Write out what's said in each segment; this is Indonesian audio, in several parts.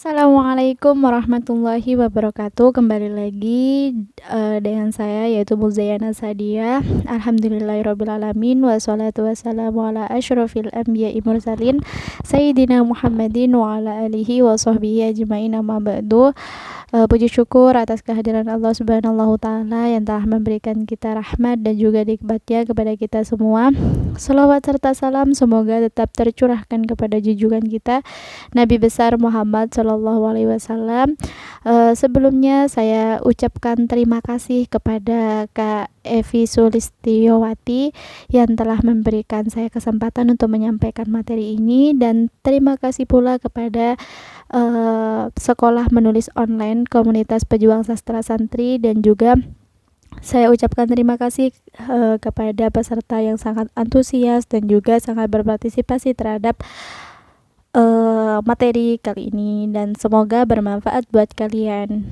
Assalamualaikum warahmatullahi wabarakatuh. Kembali lagi dengan saya yaitu Muzayana Sadia. Alhamdulillahirobbilalamin wassalatu wassalamu ala asyrofil anbiya'i mursalin Sayyidina Muhammadin wa ala alihi wa sahbihi ajma'in amma ba'du. Puji syukur atas kehadiran Allah Subhanahu Ta'ala yang telah memberikan kita rahmat dan juga nikmatnya kepada kita semua. Salawat serta salam semoga tetap tercurahkan kepada junjungan kita Nabi besar Muhammad Shallallahu Alaihi Wasallam. Sebelumnya saya ucapkan terima kasih kepada Kak Evi Sulistiyowati yang telah memberikan saya kesempatan untuk menyampaikan materi ini, dan terima kasih pula kepada Sekolah Menulis Online Komunitas Pejuang Sastra Santri, dan juga saya ucapkan terima kasih kepada peserta yang sangat antusias dan juga sangat berpartisipasi terhadap materi kali ini, dan semoga bermanfaat buat kalian.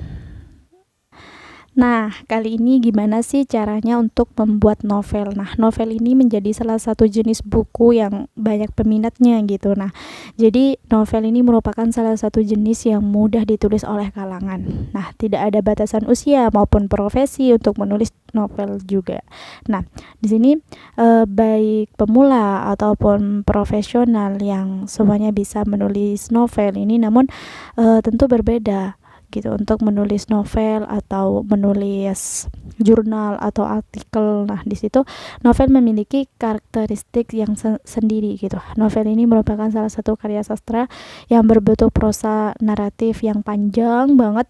Nah, kali ini gimana sih caranya untuk membuat novel? Nah, novel ini menjadi salah satu jenis buku yang banyak peminatnya gitu. Nah, jadi novel ini merupakan salah satu jenis yang mudah ditulis oleh kalangan. Nah, tidak ada batasan usia maupun profesi untuk menulis novel juga. Nah, di sini baik pemula ataupun profesional yang semuanya bisa menulis novel ini, namun tentu berbeda gitu untuk menulis novel atau menulis jurnal atau artikel. Nah, di situ novel memiliki karakteristik yang sendiri gitu. Novel ini merupakan salah satu karya sastra yang berbentuk prosa naratif yang panjang banget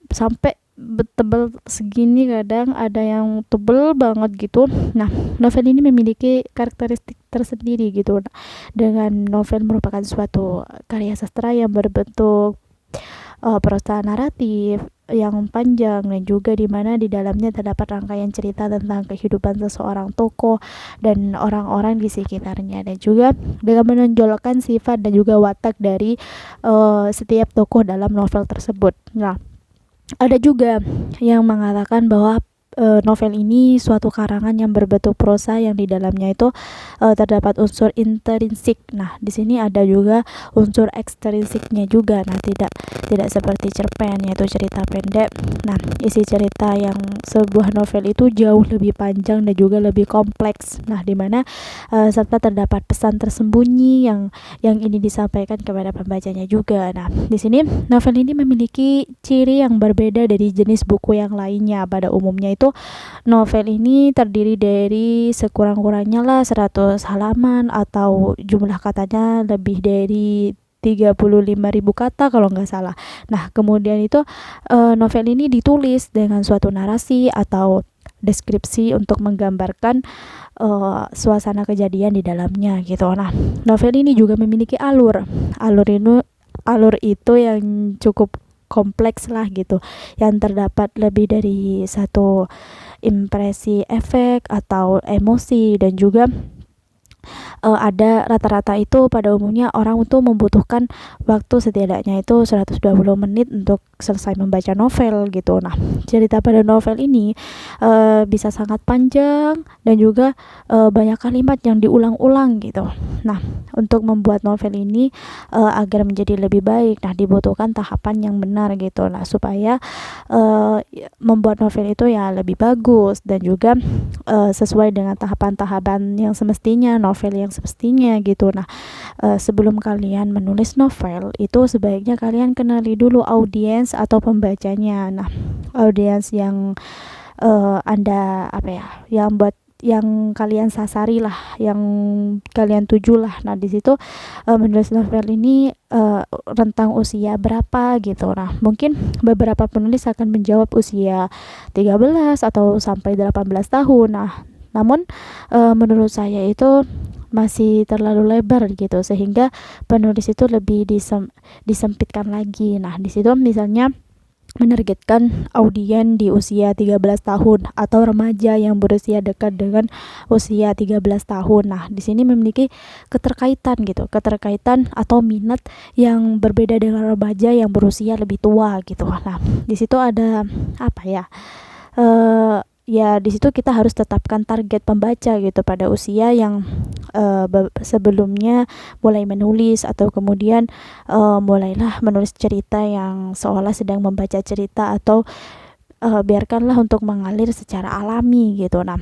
sampai tebel segini, kadang ada yang tebel banget gitu. Nah, novel ini memiliki karakteristik tersendiri gitu. Dengan novel merupakan suatu karya sastra yang berbentuk prosa naratif yang panjang, dan juga di mana di dalamnya terdapat rangkaian cerita tentang kehidupan seseorang tokoh dan orang-orang di sekitarnya, dan juga dengan menonjolkan sifat dan juga watak dari setiap tokoh dalam novel tersebut. Nah, ada juga yang mengatakan bahwa novel ini suatu karangan yang berbentuk prosa yang di dalamnya itu terdapat unsur intrinsik. Nah, di sini ada juga unsur ekstrinsiknya juga. Nah, tidak seperti cerpen yaitu cerita pendek. Nah, isi cerita yang sebuah novel itu jauh lebih panjang dan juga lebih kompleks. Nah, di mana serta terdapat pesan tersembunyi yang ini disampaikan kepada pembacanya juga. Nah, di sini novel ini memiliki ciri yang berbeda dari jenis buku yang lainnya. Pada umumnya itu novel ini terdiri dari sekurang-kurangnya 100 halaman atau jumlah katanya lebih dari 35.000 kata kalau nggak salah. Nah, kemudian itu novel ini ditulis dengan suatu narasi atau deskripsi untuk menggambarkan suasana kejadian di dalamnya gitu. Nah, novel ini juga memiliki alur itu yang cukup kompleks lah gitu, yang terdapat lebih dari satu impresi, efek atau emosi, dan juga ada rata-rata itu pada umumnya orang itu membutuhkan waktu setidaknya itu 120 menit untuk selesai membaca novel gitu. Nah, cerita pada novel ini bisa sangat panjang dan juga banyak kalimat yang diulang-ulang gitu. Nah, untuk membuat novel ini agar menjadi lebih baik, nah dibutuhkan tahapan yang benar gitu. Nah, supaya membuat novel itu ya lebih bagus dan juga sesuai dengan tahapan-tahapan yang semestinya, novel yang semestinya gitu. Nah, sebelum kalian menulis novel itu sebaiknya kalian kenali dulu audiens atau pembacanya. Nah, audiens yang Anda yang kalian sasari lah, yang kalian tuju lah. Nah, di situ menulis novel ini rentang usia berapa gitu. Nah, mungkin beberapa penulis akan menjawab usia 13 atau sampai 18 tahun. Nah, namun menurut saya itu masih terlalu lebar gitu, sehingga penulis itu lebih disempitkan lagi. Nah, di situ misalnya menargetkan audien di usia 13 tahun atau remaja yang berusia dekat dengan usia 13 tahun. Nah, di sini memiliki keterkaitan atau minat yang berbeda dengan remaja yang berusia lebih tua gitu. Nah, di situ ada ya di situ kita harus tetapkan target pembaca gitu pada usia yang sebelumnya mulai menulis, atau kemudian mulailah menulis cerita yang seolah sedang membaca cerita, atau biarkanlah untuk mengalir secara alami gitu. Nah,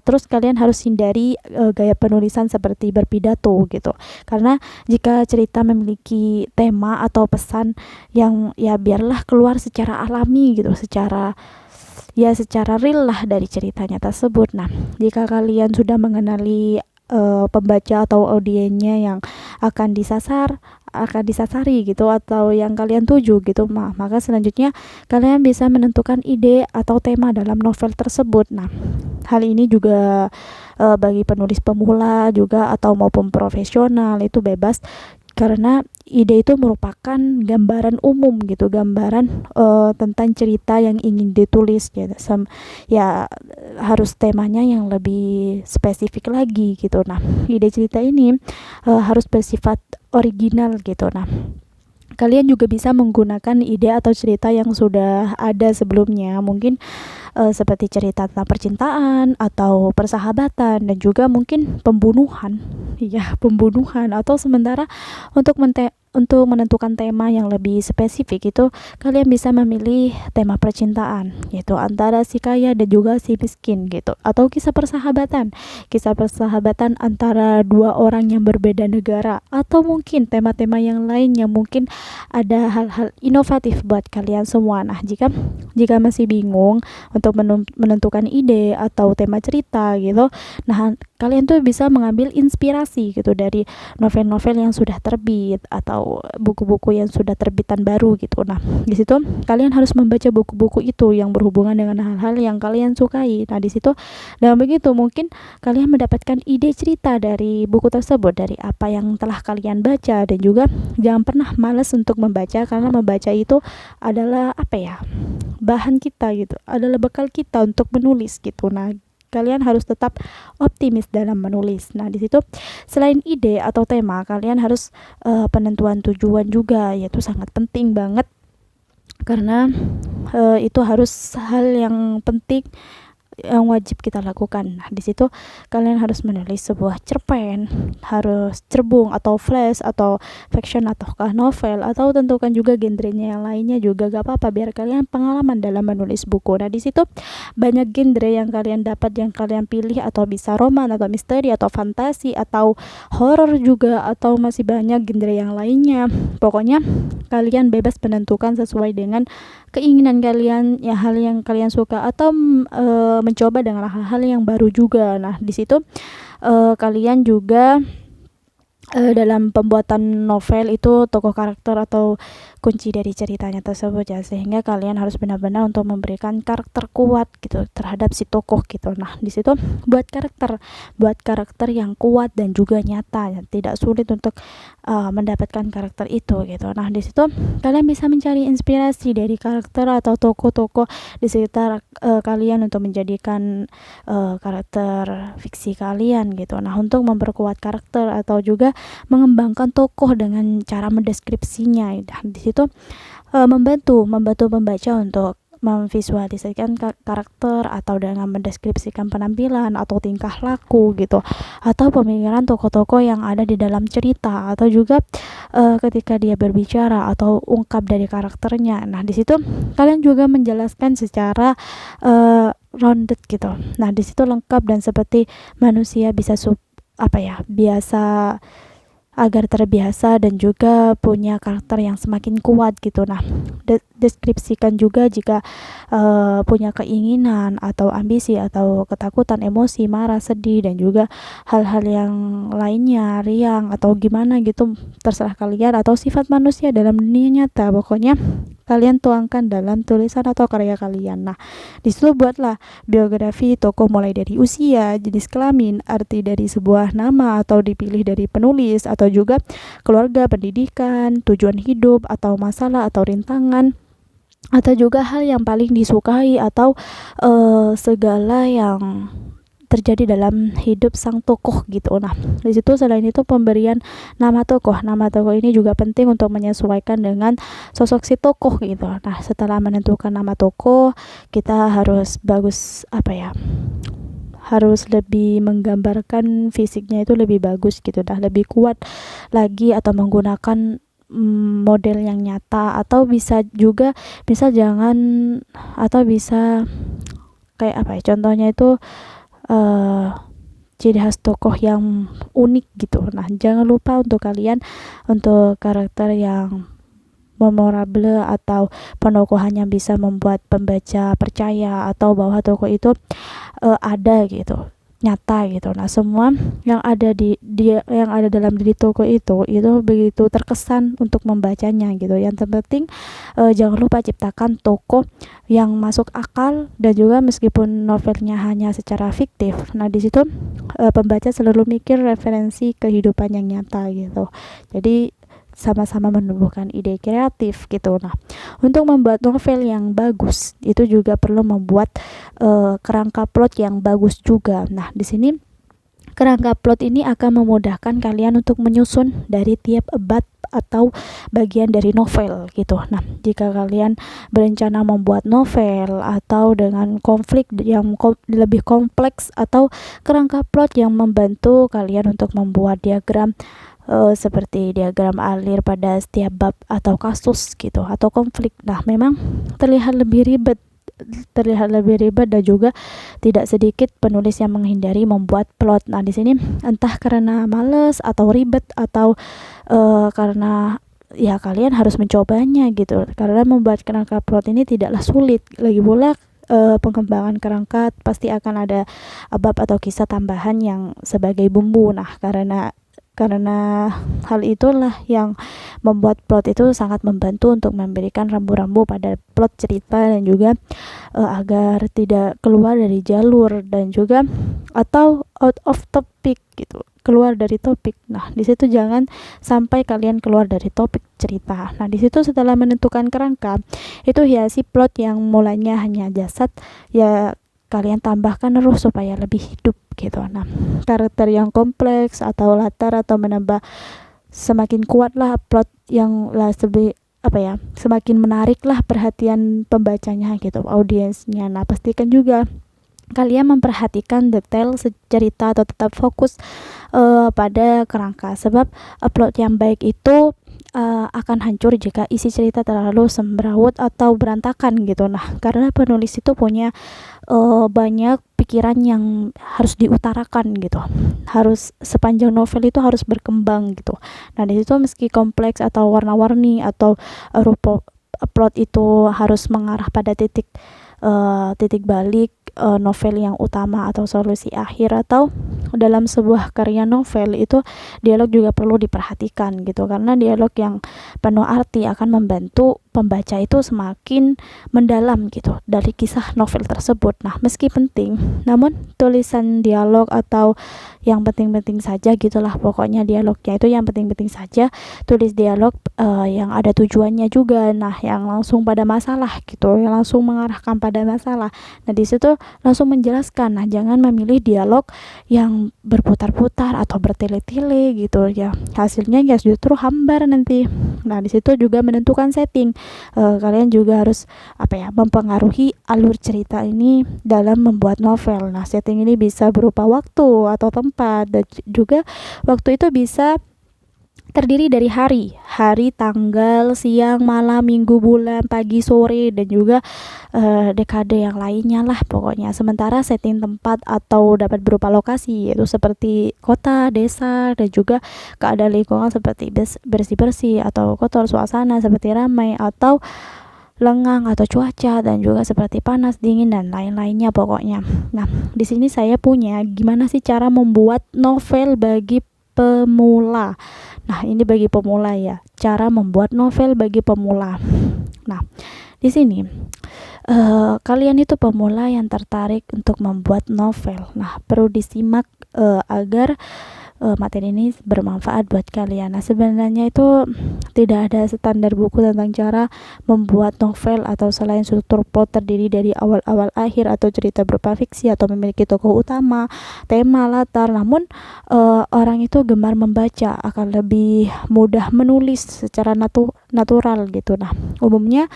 terus kalian harus hindari gaya penulisan seperti berpidato gitu, karena jika cerita memiliki tema atau pesan yang ya biarlah keluar secara alami gitu, secara real lah dari ceritanya tersebut. Nah, jika kalian sudah mengenali pembaca atau audiennya yang akan disasari gitu, atau yang kalian tuju gitu, maka selanjutnya kalian bisa menentukan ide atau tema dalam novel tersebut. Nah, hal ini juga bagi penulis pemula juga atau maupun profesional itu bebas, karena ide itu merupakan gambaran umum gitu, gambaran tentang cerita yang ingin ditulis gitu. Ya harus temanya yang lebih spesifik lagi gitu. Nah, ide cerita ini harus bersifat original gitu. Nah, kalian juga bisa menggunakan ide atau cerita yang sudah ada sebelumnya, mungkin seperti cerita tentang percintaan atau persahabatan, dan juga mungkin pembunuhan atau sementara untuk menentukan tema yang lebih spesifik itu kalian bisa memilih tema percintaan gitu, antara si kaya dan juga si miskin gitu, atau kisah persahabatan antara dua orang yang berbeda negara, atau mungkin tema-tema yang lain yang mungkin ada hal-hal inovatif buat kalian semua. Nah, jika masih bingung untuk menentukan ide atau tema cerita gitu, nah kalian tuh bisa mengambil inspirasi gitu dari novel-novel yang sudah terbit atau buku-buku yang sudah terbitan baru gitu. Nah, di situ kalian harus membaca buku-buku itu yang berhubungan dengan hal-hal yang kalian sukai. Nah, di situ dengan begitu mungkin kalian mendapatkan ide cerita dari buku tersebut, dari apa yang telah kalian baca. Dan juga jangan pernah malas untuk membaca, karena membaca itu adalah bahan kita gitu, adalah bekal kita untuk menulis gitu. Nah, kalian harus tetap optimis dalam menulis. Nah, di situ selain ide atau tema, kalian harus penentuan tujuan juga, yaitu sangat penting banget, karena itu harus hal yang penting yang wajib kita lakukan. Nah, di situ kalian harus menulis sebuah cerpen, harus cerbung atau flash atau fiction ataukah novel, atau tentukan juga genrenya yang lainnya juga gak apa-apa, biar kalian pengalaman dalam menulis buku. Nah, di situ banyak genre yang kalian dapat, yang kalian pilih, atau bisa roman atau misteri atau fantasi atau horor juga, atau masih banyak genre yang lainnya. Pokoknya kalian bebas menentukan sesuai dengan keinginan kalian, ya hal yang kalian suka, atau mencoba dengan hal-hal yang baru juga. Nah, di situ kalian juga dalam pembuatan novel itu tokoh karakter atau kunci dari ceritanya tersebut ya, sehingga kalian harus benar-benar untuk memberikan karakter kuat gitu terhadap si tokoh gitu. Nah, di situ buat karakter yang kuat dan juga nyata, ya, tidak sulit untuk mendapatkan karakter itu gitu. Nah, di situ kalian bisa mencari inspirasi dari karakter atau tokoh-tokoh di sekitar kalian untuk menjadikan karakter fiksi kalian gitu. Nah, untuk memperkuat karakter atau juga mengembangkan tokoh dengan cara mendeskripsinya. Dan di situ membantu pembaca untuk memvisualisasikan karakter, atau dengan mendeskripsikan penampilan atau tingkah laku gitu, atau pemikiran tokoh-tokoh yang ada di dalam cerita, atau juga ketika dia berbicara atau ungkap dari karakternya. Nah, di situ kalian juga menjelaskan secara rounded gitu. Nah, di situ lengkap dan seperti manusia bisa biasa, agar terbiasa dan juga punya karakter yang semakin kuat gitu. Nah, deskripsikan juga jika punya keinginan atau ambisi atau ketakutan, emosi, marah, sedih, dan juga hal-hal yang lainnya, riang atau gimana gitu, terserah kalian, atau sifat manusia dalam dunia nyata. Pokoknya kalian tuangkan dalam tulisan atau karya kalian. Nah, disitu buatlah biografi tokoh mulai dari usia, jenis kelamin, arti dari sebuah nama atau dipilih dari penulis, atau juga keluarga, pendidikan, tujuan hidup, atau masalah atau rintangan, atau juga hal yang paling disukai, atau segala yang terjadi dalam hidup sang tokoh gitu. Nah, di situ selain itu pemberian nama tokoh. Nama tokoh ini juga penting untuk menyesuaikan dengan sosok si tokoh gitu. Nah, setelah menentukan nama tokoh, kita harus harus lebih menggambarkan fisiknya itu lebih bagus gitu, lebih kuat lagi, atau menggunakan model yang nyata, atau bisa juga bisa kayak contohnya itu ciri khas tokoh yang unik gitu. Nah, jangan lupa untuk kalian untuk karakter yang memorable atau penokohan yang bisa membuat pembaca percaya atau bahwa tokoh itu ada gitu, nyata gitu. Nah, semua yang ada yang ada dalam diri tokoh itu begitu terkesan untuk membacanya gitu. Yang terpenting jangan lupa ciptakan tokoh yang masuk akal, dan juga meskipun novelnya hanya secara fiktif, nah di situ pembaca selalu mikir referensi kehidupan yang nyata gitu. Jadi sama-sama menumbuhkan ide kreatif gitu. Nah, untuk membuat novel yang bagus itu juga perlu membuat kerangka plot yang bagus juga. Nah, di sini kerangka plot ini akan memudahkan kalian untuk menyusun dari tiap bab atau bagian dari novel gitu. Nah, jika kalian berencana membuat novel atau dengan konflik yang lebih kompleks, atau kerangka plot yang membantu kalian untuk membuat diagram seperti diagram alir pada setiap bab atau kasus gitu, atau konflik. Nah, memang terlihat lebih ribet dan juga tidak sedikit penulis yang menghindari membuat plot. Nah, di sini entah karena males atau ribet, atau karena ya kalian harus mencobanya gitu, karena membuat kerangka plot ini tidaklah sulit. Lagi pula pengembangan kerangka pasti akan ada bab atau kisah tambahan yang sebagai bumbu. Nah, karena hal itulah yang membuat plot itu sangat membantu untuk memberikan rambu-rambu pada plot cerita, dan juga agar tidak keluar dari jalur, dan juga atau out of topic gitu, keluar dari topik. Nah, di situ jangan sampai kalian keluar dari topik cerita. Nah, di situ setelah menentukan kerangka, itu hiasi plot yang mulanya hanya jasad, ya kalian tambahkan ruh supaya lebih hidup gitu. Nah, karakter yang kompleks atau latar atau menambah semakin kuatlah plot yang lebih semakin menariklah perhatian pembacanya gitu, audiensnya. Nah, pastikan juga kalian memperhatikan detail cerita atau tetap fokus pada kerangka, sebab plot yang baik itu akan hancur jika isi cerita terlalu semrawut atau berantakan gitu. Nah, karena penulis itu punya banyak pikiran yang harus diutarakan gitu, harus sepanjang novel itu harus berkembang gitu. Nah, di situ meski kompleks atau warna-warni atau rupa plot itu harus mengarah pada titik balik novel yang utama atau solusi akhir, atau dalam sebuah karya novel itu dialog juga perlu diperhatikan gitu, karena dialog yang penuh arti akan membantu pembaca itu semakin mendalam gitu dari kisah novel tersebut. Nah, meski penting, namun tulisan dialog atau yang penting-penting saja gitulah, pokoknya dialognya itu yang penting-penting saja, tulis dialog yang ada tujuannya juga. Nah, yang langsung pada masalah gitu, yang langsung mengarahkan pada masalah. Nah, di situ langsung menjelaskan. Nah, jangan memilih dialog yang berputar-putar atau bertele-tele gitu ya, hasilnya ya justru hambar nanti. Nah, di situ juga menentukan setting. Kalian juga harus mempengaruhi alur cerita ini dalam membuat novel. Nah, setting ini bisa berupa waktu atau tempat, dan juga waktu itu bisa terdiri dari hari, tanggal, siang, malam, minggu, bulan, pagi, sore, dan juga dekade yang lainnya lah pokoknya. Sementara setting tempat atau dapat berupa lokasi, yaitu seperti kota, desa, dan juga keadaan lingkungan seperti bersih-bersih atau kotor, suasana seperti ramai atau lengang, atau cuaca, dan juga seperti panas, dingin, dan lain-lainnya pokoknya. Nah, di sini saya punya gimana sih cara membuat novel bagi pemula. Nah, ini bagi pemula ya, cara membuat novel bagi pemula. Nah, di sini kalian itu pemula yang tertarik untuk membuat novel. Nah, perlu disimak agar materi ini bermanfaat buat kalian. Nah, sebenarnya itu tidak ada standar buku tentang cara membuat novel atau selain struktur plot terdiri dari awal-awal akhir atau cerita berupa fiksi atau memiliki tokoh utama, tema, latar. Namun orang itu gemar membaca akan lebih mudah menulis secara natural gitu. Nah, umumnya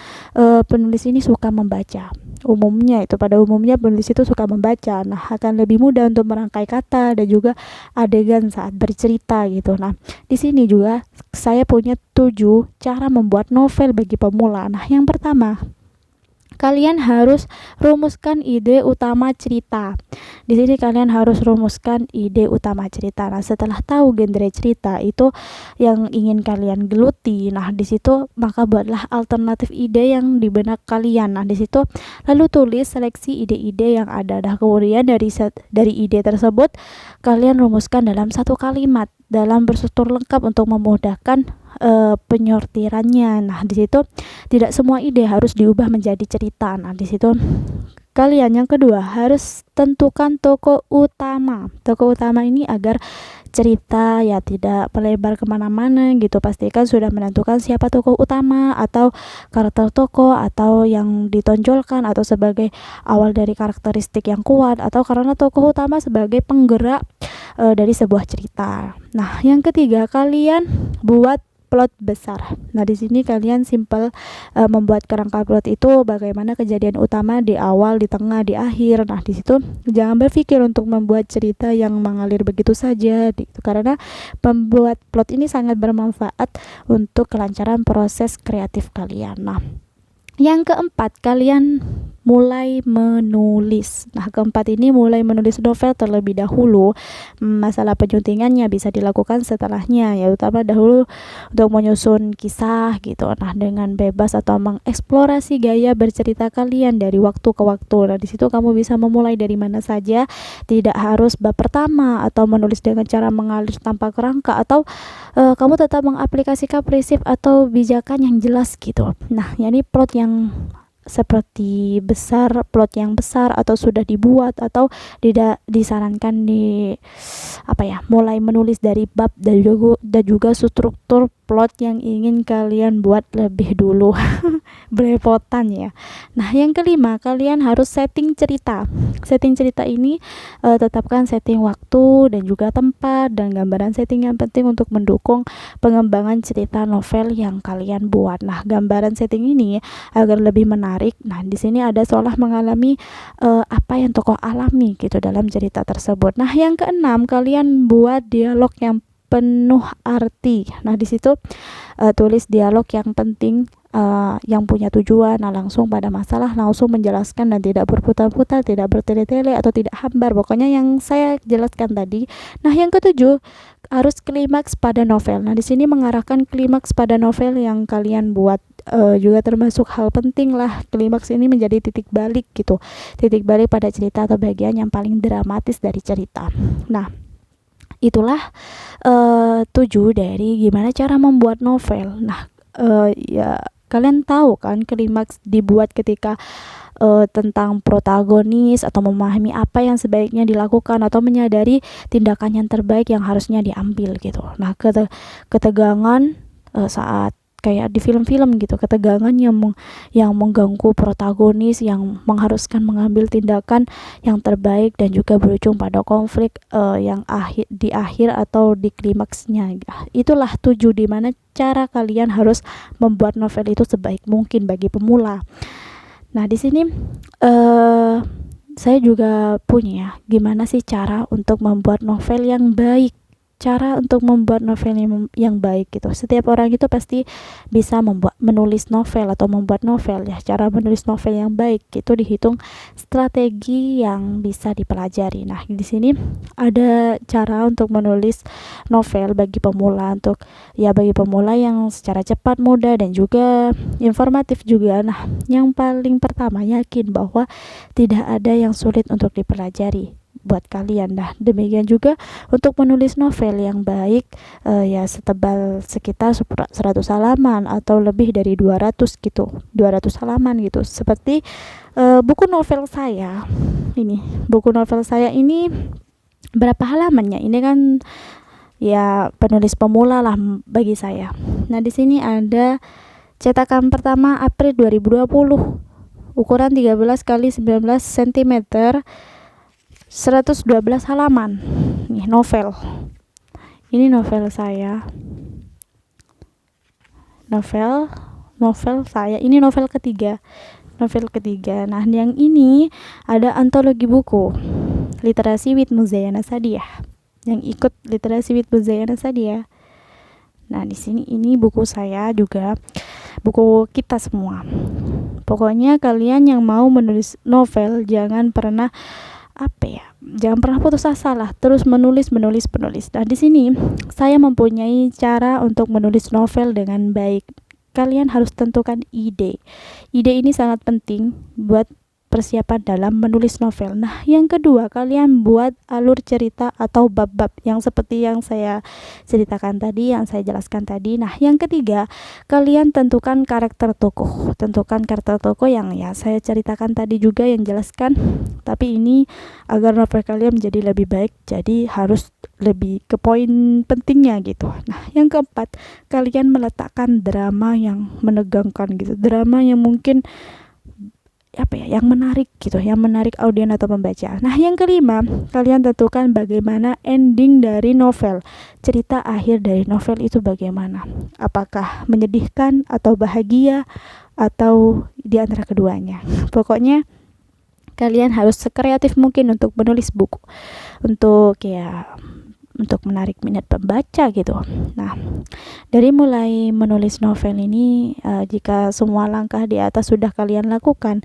penulis ini suka membaca. Pada umumnya penulis itu suka membaca. Nah, akan lebih mudah untuk merangkai kata dan juga adegan saat bercerita gitu. Nah, di sini juga saya punya 7 cara membuat novel bagi pemula. Nah, yang pertama, kalian harus rumuskan ide utama cerita. Di sini kalian harus rumuskan ide utama cerita. Nah, setelah tahu genre cerita itu yang ingin kalian geluti, nah di situ maka buatlah alternatif ide yang di benak kalian. Nah, di situ lalu tulis seleksi ide-ide yang ada. Nah, kemudian dari ide tersebut kalian rumuskan dalam satu kalimat dalam berstruktur lengkap untuk memudahkan penyortirannya. Nah, di situ tidak semua ide harus diubah menjadi cerita. Nah, di situ kalian yang kedua harus tentukan tokoh utama. Tokoh utama ini agar cerita ya tidak melebar kemana-mana gitu. Pastikan sudah menentukan siapa tokoh utama atau karakter tokoh atau yang ditonjolkan atau sebagai awal dari karakteristik yang kuat atau karena tokoh utama sebagai penggerak dari sebuah cerita. Nah, yang ketiga kalian buat plot besar. Nah, di sini kalian simple membuat kerangka plot itu bagaimana kejadian utama di awal, di tengah, di akhir. Nah, di situ jangan berpikir untuk membuat cerita yang mengalir begitu saja gitu, karena membuat plot ini sangat bermanfaat untuk kelancaran proses kreatif kalian. Nah, yang keempat, kalian mulai menulis. Nah, keempat ini mulai menulis novel terlebih dahulu. Masalah penyuntingannya bisa dilakukan setelahnya, ya utama dahulu untuk menyusun kisah gitu. Nah, dengan bebas atau mengeksplorasi gaya bercerita kalian dari waktu ke waktu. Nah, di situ kamu bisa memulai dari mana saja, tidak harus bab pertama atau menulis dengan cara mengalir tanpa kerangka atau kamu tetap mengaplikasikan prinsip atau bijakan yang jelas gitu. Nah, ini plot yang seperti plot yang besar atau sudah dibuat atau tidak disarankan mulai menulis dari bab dan juga struktur plot yang ingin kalian buat lebih dulu. Belepotan ya. Nah, yang kelima, kalian harus setting cerita. Setting cerita ini tetapkan setting waktu dan juga tempat dan gambaran setting yang penting untuk mendukung pengembangan cerita novel yang kalian buat. Nah, gambaran setting ini agar lebih menarik. Nah, di sini ada seolah mengalami apa yang tokoh alami gitu dalam cerita tersebut. Nah, yang keenam, kalian buat dialog yang penuh arti. Nah, di situ tulis dialog yang penting, yang punya tujuan, langsung pada masalah, langsung menjelaskan dan tidak berputar-putar, tidak bertele-tele atau tidak hambar. Pokoknya yang saya jelaskan tadi. Nah, yang ketujuh, harus klimaks pada novel. Nah, di sini mengarahkan klimaks pada novel yang kalian buat juga termasuk hal penting lah. Klimaks ini menjadi titik balik gitu. Titik balik pada cerita atau bagian yang paling dramatis dari cerita. Nah, itulah 7 dari gimana cara membuat novel. Nah, ya kalian tahu kan klimaks dibuat ketika tentang protagonis atau memahami apa yang sebaiknya dilakukan atau menyadari tindakan yang terbaik yang harusnya diambil gitu. Nah, ketegangan saat kayak di film-film gitu, ketegangan yang mengganggu protagonis, yang mengharuskan mengambil tindakan yang terbaik dan juga berujung pada konflik yang di akhir atau di klimaksnya. Itulah 7 di mana cara kalian harus membuat novel itu sebaik mungkin bagi pemula. Nah, di sini saya juga punya gimana sih cara untuk membuat novel yang baik. Cara untuk membuat novel yang baik gitu. Setiap orang itu pasti bisa menulis novel atau membuat novel ya. Cara menulis novel yang baik itu dihitung strategi yang bisa dipelajari. Nah, di sini ada cara untuk menulis novel bagi pemula bagi pemula yang secara cepat, mudah dan juga informatif juga. Nah, yang paling pertama, yakin bahwa tidak ada yang sulit untuk dipelajari buat kalian. Nah, demikian juga untuk menulis novel yang baik ya setebal sekitar 100 halaman atau lebih dari 200 halaman gitu. Seperti buku novel saya ini berapa halamannya? Ini kan ya penulis pemula lah bagi saya. Nah, di sini ada cetakan pertama April 2020. Ukuran 13 kali 19 cm, 112 halaman. Nih, novel. Ini novel saya. Novel saya. Ini novel ketiga. Nah, yang ini ada antologi buku Literasi with Muzayana Sadiah. Yang ikut Literasi with Muzayana Sadiah. Nah, di sini ini buku saya juga, buku kita semua. Pokoknya kalian yang mau menulis novel jangan pernah jangan pernah putus asa lah, terus menulis. Nah, di sini saya mempunyai cara untuk menulis novel dengan baik. Kalian harus tentukan ide. Ide ini sangat penting buat persiapan dalam menulis novel. Nah, yang kedua, kalian buat alur cerita atau bab-bab yang seperti yang saya ceritakan tadi, yang saya jelaskan tadi. Nah, yang ketiga, kalian tentukan karakter tokoh. Yang ya saya ceritakan tadi juga, yang jelaskan. Tapi ini agar novel kalian menjadi lebih baik, jadi harus lebih ke poin pentingnya gitu. Nah, yang keempat, kalian meletakkan drama yang menegangkan gitu. Drama yang mungkin yang menarik gitu, yang menarik audiens atau pembaca. Nah, yang kelima, kalian tentukan bagaimana ending dari novel. Cerita akhir dari novel itu bagaimana? Apakah menyedihkan atau bahagia atau di antara keduanya? Pokoknya kalian harus sekreatif mungkin untuk menulis buku, untuk menarik minat pembaca gitu. Nah, dari mulai menulis novel ini, jika semua langkah di atas sudah kalian lakukan,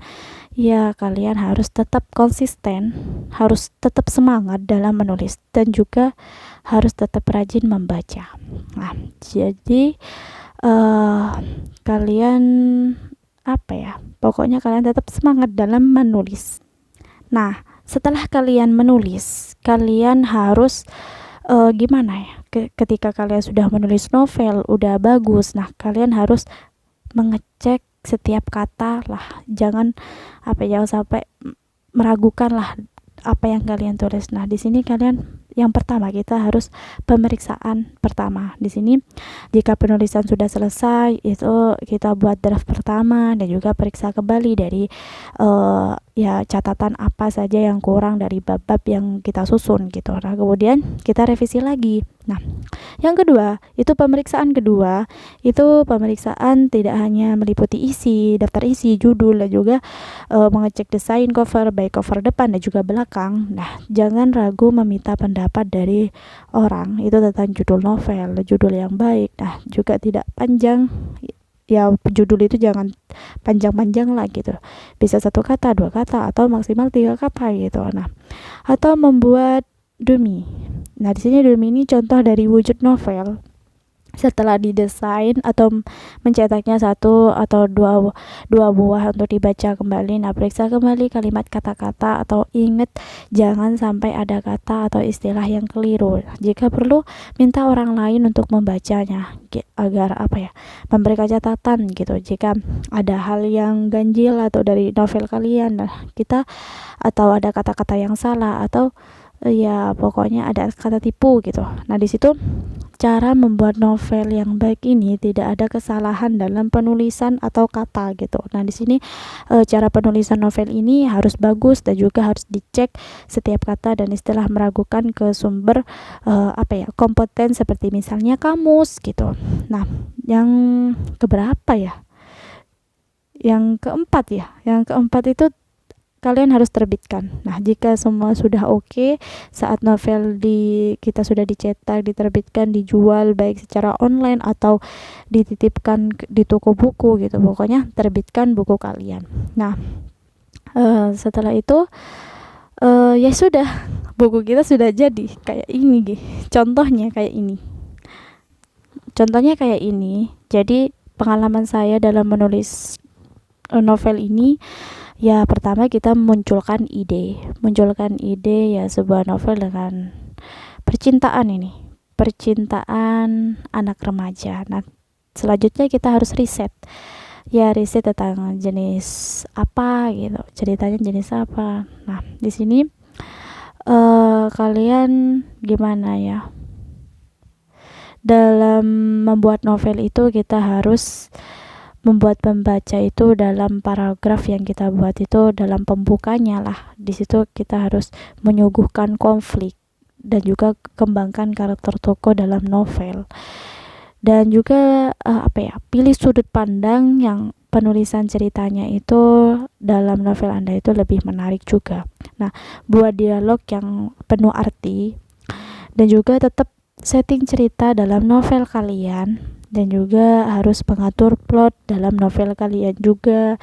ya kalian harus tetap konsisten, harus tetap semangat dalam menulis, dan juga harus tetap rajin membaca. Nah, jadi kalian pokoknya kalian tetap semangat dalam menulis. Nah, setelah kalian menulis, kalian harus ketika kalian sudah menulis novel udah bagus, nah kalian harus mengecek setiap kata lah, jangan sampai meragukan lah apa yang kalian tulis. Nah, di sini kalian yang pertama kita harus pemeriksaan pertama. Di sini jika penulisan sudah selesai, itu kita buat draft pertama dan juga periksa kembali dari catatan apa saja yang kurang dari bab-bab yang kita susun gitu. Nah, kemudian kita revisi lagi. Nah, yang kedua, itu pemeriksaan tidak hanya meliputi isi, daftar isi, judul, dan juga mengecek desain cover, baik cover depan dan juga belakang. Nah, jangan ragu meminta pendapat dari orang itu tentang judul novel, judul yang baik. Nah, juga tidak panjang. Ya, judul itu jangan panjang-panjang lah gitu. Bisa 1 kata, 2 kata, atau maksimal 3 kata gitu. Nah, atau membuat dummy. Nah, di sini dummy ini contoh dari wujud novel. Setelah didesain atau mencetaknya 1 atau 2 buah untuk dibaca kembali. Nah, periksa kembali kalimat kata-kata atau ingat jangan sampai ada kata atau istilah yang keliru. Jika perlu, minta orang lain untuk membacanya agar memberikan catatan gitu. Jika ada hal yang ganjil atau dari novel kalian, atau ada kata-kata yang salah atau pokoknya ada kata tipu gitu. Nah, di situ cara membuat novel yang baik ini tidak ada kesalahan dalam penulisan atau kata gitu. Nah, di sini cara penulisan novel ini harus bagus dan juga harus dicek setiap kata dan istilah, meragukan ke sumber kompeten seperti misalnya kamus gitu. Nah, yang keberapa ya? Yang keempat itu kalian harus terbitkan. Nah, jika semua sudah oke, saat novel kita sudah dicetak, diterbitkan, dijual baik secara online atau dititipkan di toko buku gitu. Pokoknya terbitkan buku kalian. Nah, setelah itu ya sudah, buku kita sudah jadi kayak ini. Contohnya kayak ini. Jadi pengalaman saya dalam menulis novel ini, ya pertama kita munculkan ide ya, sebuah novel dengan percintaan anak remaja. Nah, selanjutnya kita harus riset tentang jenis apa gitu, ceritanya jenis apa. Nah, di sini kalian gimana ya, dalam membuat novel itu kita harus membuat pembaca itu dalam paragraf yang kita buat itu dalam pembukanya lah. Di situ kita harus menyuguhkan konflik dan juga kembangkan karakter tokoh dalam novel. Dan juga pilih sudut pandang yang penulisan ceritanya itu dalam novel Anda itu lebih menarik juga. Nah, buat dialog yang penuh arti dan juga tetap setting cerita dalam novel kalian, dan juga harus mengatur plot dalam novel kalian juga,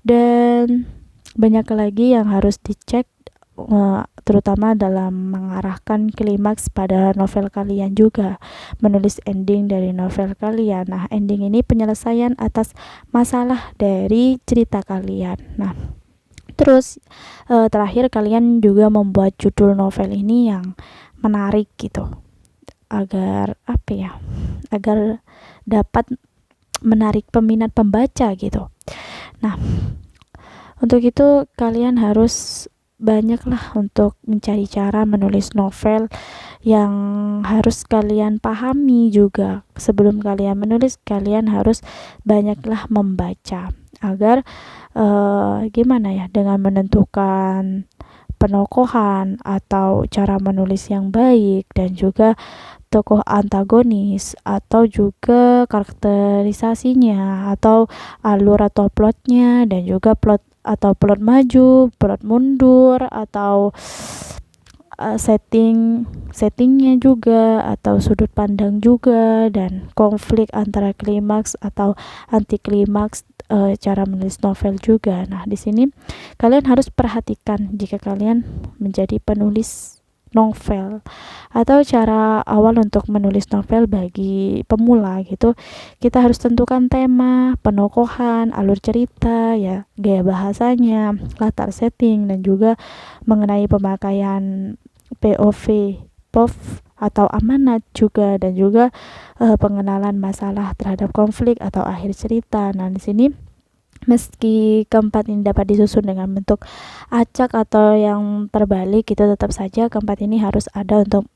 dan banyak lagi yang harus dicek, terutama dalam mengarahkan klimaks pada novel kalian juga, menulis ending dari novel kalian. Nah, ending ini penyelesaian atas masalah dari cerita kalian. Nah, terus terakhir kalian juga membuat judul novel ini yang menarik gitu, agar agar dapat menarik peminat pembaca gitu. Nah, untuk itu kalian harus banyaklah untuk mencari cara menulis novel yang harus kalian pahami juga. Sebelum kalian menulis, kalian harus banyaklah membaca agar dengan menentukan penokohan atau cara menulis yang baik, dan juga tokoh antagonis atau juga karakterisasinya atau alur atau plotnya, dan juga plot maju, plot mundur, atau settingnya juga, atau sudut pandang juga, dan konflik antara klimaks atau anti klimaks, cara menulis novel juga. Nah, di sini kalian harus perhatikan jika kalian menjadi penulis novel, atau cara awal untuk menulis novel bagi pemula gitu. Kita harus tentukan tema, penokohan, alur cerita, ya, gaya bahasanya, latar setting, dan juga mengenai pemakaian POV atau amanat juga, dan juga pengenalan masalah terhadap konflik atau akhir cerita. Nah, di sini meski keempat ini dapat disusun dengan bentuk acak atau yang terbalik, itu tetap saja keempat ini harus ada untuk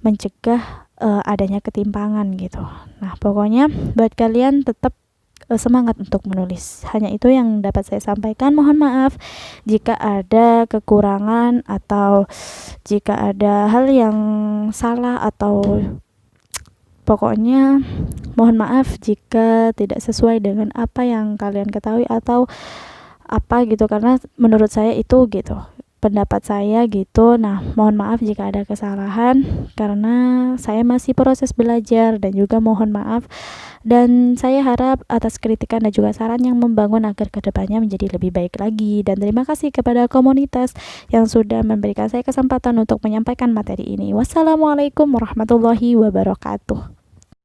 mencegah adanya ketimpangan gitu. Nah, pokoknya buat kalian tetap semangat untuk menulis. Hanya itu yang dapat saya sampaikan. Mohon maaf jika ada kekurangan atau jika ada hal yang salah, atau pokoknya mohon maaf jika tidak sesuai dengan apa yang kalian ketahui atau apa gitu, karena menurut saya itu gitu, pendapat saya gitu. Nah, mohon maaf jika ada kesalahan karena saya masih proses belajar, dan juga mohon maaf, dan saya harap atas kritikan dan juga saran yang membangun agar kedepannya menjadi lebih baik lagi. Dan terima kasih kepada komunitas yang sudah memberikan saya kesempatan untuk menyampaikan materi ini. Wassalamualaikum warahmatullahi wabarakatuh.